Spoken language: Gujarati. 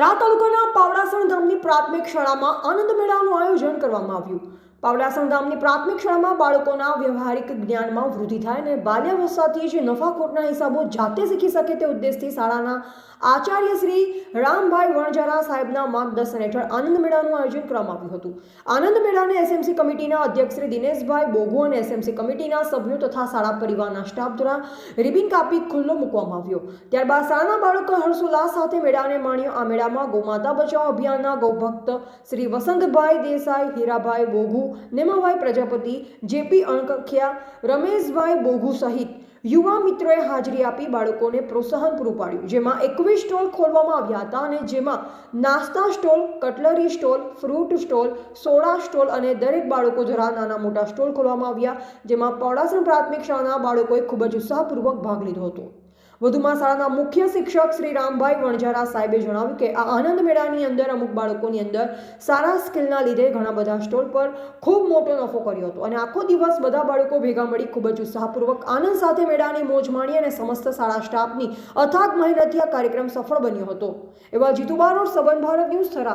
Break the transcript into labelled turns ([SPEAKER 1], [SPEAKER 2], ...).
[SPEAKER 1] થરા તાલુકાના પાવડાસણ ગામની પ્રાથમિક શાળામાં આનંદ મેળાનું આયોજન કરવામાં આવ્યું। પાવડાસણ ગામની પ્રાથમિક શાળામાં બાળકોના વ્યવહારિક જ્ઞાનમાં વૃદ્ધિ થાય અને બાલ્યાવસ્થાથી જ નફાખોટના હિસાબો જાતે શીખી શકે તે ઉદ્દેશથી શાળાના આચાર્ય શ્રી રામભાઈ વણજારા સાહેબના માર્ગદર્શન હેઠળ આનંદ મેળાનું આયોજન કરવામાં આવ્યું હતું। આનંદ મેળાને એસએમસી કમિટીના અધ્યક્ષ શ્રી દિનેશભાઈ બોગુ અને એસએમસી કમિટીના સભ્યો તથા શાળા પરિવારના સ્ટાફ દ્વારા રિબિન કાપી ખુલ્લો મૂકવામાં આવ્યો। ત્યારબાદ શાળાના બાળકો હર્ષોલ્લાસ સાથે મેળાને માણ્યો। આ મેળામાં ગૌમાતા બચાવ અભિયાનના ગૌભક્ત શ્રી વસંતભાઈ દેસાઈ, હીરાભાઈ બોગુ, નેમાભાઈ પ્રજાપતિ, જેપી અણકખિયા, રમેશભાઈ બોગુ સહિત યુવા મિત્રોએ હાજરી આપી બાળકોને પ્રોત્સાહન પૂરું પાડ્યું। જેમાં 21 સ્ટોલ ખોલવામાં આવ્યા હતા અને જેમાં નાસ્તા stall, cutlery stall, fruit stall, soda stall અને દરેક બાળકો દ્વારા નાના મોટા સ્ટોલ ખોલવામાં આવ્યા। જેમાં પાવડાસણ પ્રાથમિક શાળાના બાળકોએ ખૂબ જ ઉત્સાહપૂર્વક ભાગ લીધો હતો। વધુમાં શાળાના મુખ્ય શિક્ષક શ્રી રામભાઈ વણજારા સાહેબે જણાવ્યું કે આ આનંદ મેળાની અંદર અમુક બાળકોની અંદર સારા સ્કિલના લીધે ઘણા બધા સ્ટોલ પર ખૂબ મોટો નફો કર્યો હતો અને આખો દિવસ બધા બાળકો ભેગા મળી ખૂબ જ ઉત્સાહપૂર્વક આનંદ સાથે મેળાની મોજ માણી અને સમસ્ત શાળા સ્ટાફની અથાગ મહેનતથી આ કાર્યક્રમ સફળ બન્યો હતો। એવા જીતુબારોડ, સંબંધ ભારત ન્યૂઝ, થરા।